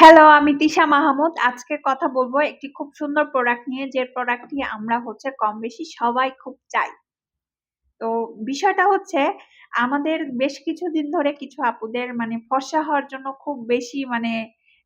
Hello, আমি তিশা মাহমুদ। আজকে কথা বলবো একটি খুব সুন্দর প্রোডাক্ট নিয়ে, যে প্রোডাক্টটি আমরা কম বেশি সবাই খুব চাই। তো বিষয়টা হচ্ছে, আমাদের বেশ কিছুদিন ধরে কিছু আপুদের ফর্সা হওয়ার জন্য খুব বেশি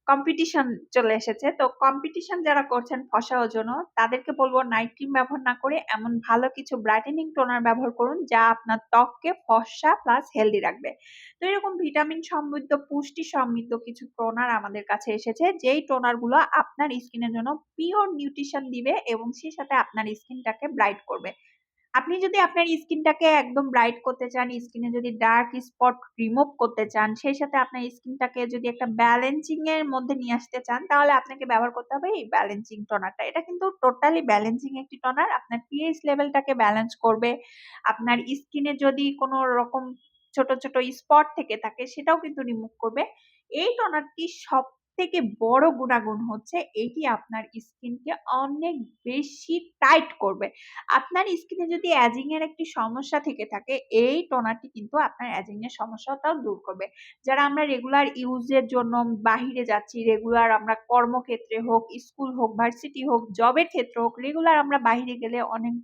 কম্পিটিশন চলে এসেছে। তো কম্পিটিশন যারা করছেন ফর্সা হওয়ার জন্য, তাদেরকে বলবো নাইট ক্রিম ব্যবহার না করে এমন ভালো কিছু ব্রাইটেনিং টোনার ব্যবহার করুন, যা আপনার ত্বককে ফর্সা প্লাস হেলদি রাখবে। তো এরকম ভিটামিন সমৃদ্ধ, পুষ্টি সমৃদ্ধ কিছু টোনার আমাদের কাছে এসেছে, যেই টোনার গুলো আপনার স্কিনের জন্য পিওর নিউট্রিশন দিবে এবং সেই সাথে আপনার স্কিনটাকে ব্রাইট করবে। আপনি যদি আপনার স্কিনটাকে একদম ব্রাইট করতে চান, স্কিনে যদি ডার্ক স্পট রিমুভ করতে চান, সেই সাথে আপনার স্কিনটাকে যদি একটা ব্যালেন্সিং এর মধ্যে নিয়ে আসতে চান, তাহলে আপনাকে ব্যবহার করতে হবে এই ব্যালেন্সিং টোনারটা। এটা কিন্তু টোটালি ব্যালেন্সিং একটি টোনার, আপনার পিএইচ লেভেলটাকে ব্যালেন্স করবে। আপনার স্কিনে যদি কোনো রকম ছোট ছোট স্পট থেকে থাকে, সেটাও কিন্তু রিমুভ করবে। এই টোনারটি সব থেকে বড় গুণাগুণ হচ্ছে এটি আপনার স্কিনকে অনেক বেশি টাইট করবে। আপনার স্কিনে যদি অ্যাজিং এর একটি সমস্যা থেকে থাকে, এই টোনারটি কিন্তু আপনার অ্যাজিং এর সমস্যাটাও দূর করবে। যারা আমরা রেগুলার ইউজের জন্য বাহিরে যাচ্ছি, রেগুলার আমরা কর্মক্ষেত্রে হোক, স্কুল হোক, ভার্সিটি হোক, জবের ক্ষেত্রে হোক, রেগুলার আমরা বাহিরে গেলে অনেক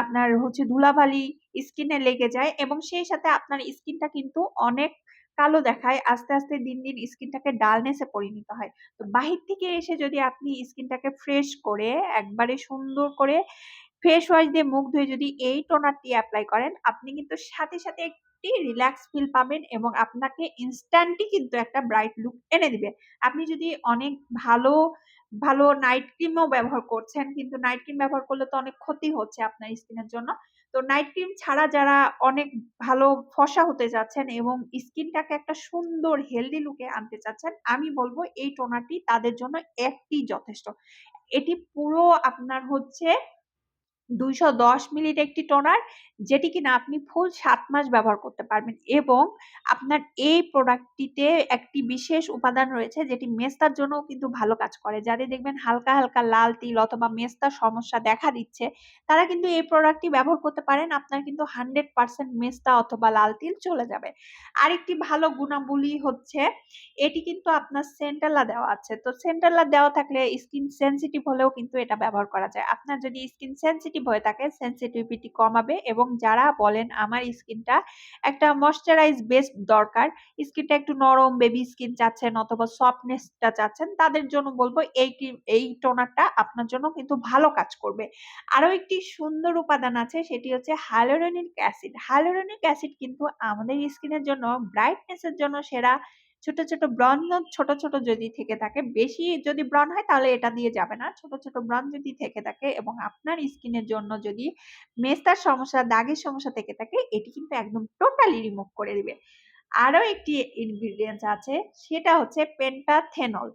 আপনার ধুলাবালি স্কিনে লেগে যায় এবং সেই সাথে আপনার স্কিনটা কিন্তু অনেক কালো দেখায়। আস্তে আস্তে দিন দিন স্কিনটাকে ডালনেসে পরিণত হয়। তো বাহির থেকে এসে যদি আপনি স্কিনটাকে ফ্রেশ করে একবারে সুন্দর করে ফেস ওয়াশ দিয়ে মুখ ধুয়ে যদি এই টোনারটি অ্যাপ্লাই করেন, আপনি কিন্তু সাথে সাথে একটি রিল্যাক্স ফিল পাবেন এবং আপনাকে ইনস্ট্যান্টলি কিন্তু একটা ব্রাইট লুক এনে দিবে। আপনি যদি অনেক ভালো ভালো নাইট ক্রিমও ব্যবহার করছেন, কিন্তু নাইট ক্রিম ব্যবহার করলে তো অনেক ক্ষতি হচ্ছে আপনার স্কিনের জন্য। তো নাইট ক্রিম ছাড়া যারা অনেক ভালো ফর্সা হতে যাচ্ছেন এবং স্কিনটাকে একটা সুন্দর হেলদি লুকে আনতে চাচ্ছেন, আমি বলবো এই টোনারটি তাদের জন্য একটি যথেষ্ট। এটি পুরো আপনার 210 মিলির একটি টোনার, যেটি কিনা আপনি ফুল 7 মাস ব্যবহার করতে পারবেন এবং আপনার এই প্রোডাক্টটিতে একটি বিশেষ উপাদান রয়েছে, যেটি মেস্তার জন্যও কিন্তু ভালো কাজ করে। যাদের দেখবেন হালকা হালকা লাল তিল অথবা মেস্তার সমস্যা দেখা দিচ্ছে, তারা কিন্তু এই প্রোডাক্টটি ব্যবহার করতে পারেন। আপনার কিন্তু 100% মেস্তা অথবা লাল তিল চলে যাবে। আরেকটি ভালো গুণাবলী হচ্ছে, এটি কিন্তু আপনার সেন্টারলা দেওয়া আছে। তো সেন্টারলা দেওয়া থাকলে স্কিন সেনসিটিভ হলেও কিন্তু এটা ব্যবহার করা যায়। আপনার যদি স্কিন সেনসিটিভ হয়ে থাকে, সেনসিটিভিটি কমাবে। এবং যারা বলেন আমার স্কিনটা একটা ময়শ্চারাইজ বেস দরকার, স্কিনটা একটু নরম বেবি স্কিন চাচ্ছেন অথবা সফটনেসটা চাচ্ছেন, তাদের জন্য বলবো এই টোনারটা আপনার জন্য কিন্তু ভালো কাজ করবে। আরো একটি সুন্দর উপাদান আছে, সেটি হচ্ছে হাইলুরোনিক অ্যাসিড। হাইলুরোনিক অ্যাসিড কিন্তু আমাদের স্কিনের জন্য ব্রাইটনেস এর জন্য সেরা। ছোট ছোট ব্রণ ছোট ছোট যদি থেকে থাকে, বেশি যদি ব্রণ হয় তাহলে এটা দিয়ে যাবে না। ছোট ছোট ব্রণ যদি থেকে থাকে এবং আপনার স্কিনের জন্য যদি মেস্তার সমস্যা, দাগের সমস্যা থেকে থাকে, এটি কিন্তু একদম টোটালি রিমুভ করে দিবে। আরো একটি ইনগ্রিডিয়েন্টস আছে, সেটা হচ্ছে পেন্টাথেনল।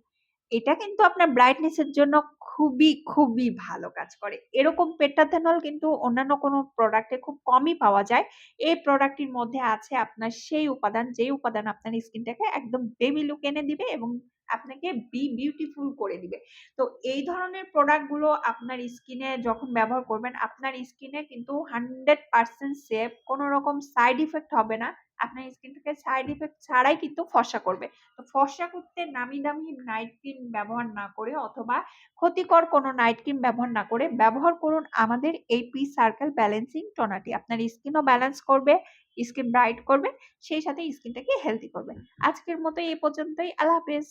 এটা কিন্তু আপনার ব্রাইটনেস এর জন্য খুবই খুবই ভালো কাজ করে। এরকম পেন্টাথেনল কিন্তু অন্যান্য কোনো প্রোডাক্টে খুব কমই পাওয়া যায়। এই প্রোডাক্টটির মধ্যে আছে আপনার সেই উপাদান, যেই উপাদান আপনার স্কিনটাকে একদম বেবি লুক এনে দিবে এবং আপনাকে বি বিউটিফুল করে দিবে। তো এই ধরনের প্রোডাক্ট গুলো আপনার স্কিনে যখন ব্যবহার করবেন, আপনার স্কিনে কিন্তু 100% সেফ, কোনো রকম সাইড ইফেক্ট হবে না। আপনার স্কিনটাকে সাইড ইফেক্ট ছাড়াই কিন্তু ফর্সা করবে। তো ফর্সা করতে নামি দামি নাইট ক্রিম ব্যবহার না করে অথবা ক্ষতিকর কোনো নাইট ক্রিম ব্যবহার না করে ব্যবহার করুন আমাদের এই পি সার্কেল ব্যালেন্সিং টোনারটি। আপনার স্কিনও ব্যালেন্স করবে, স্কিন ব্রাইট করবে, সেই সাথে স্কিনটাকে হেলদি করবে। আজকের মতো এই পর্যন্তই। আল্লাহ হাফেজ।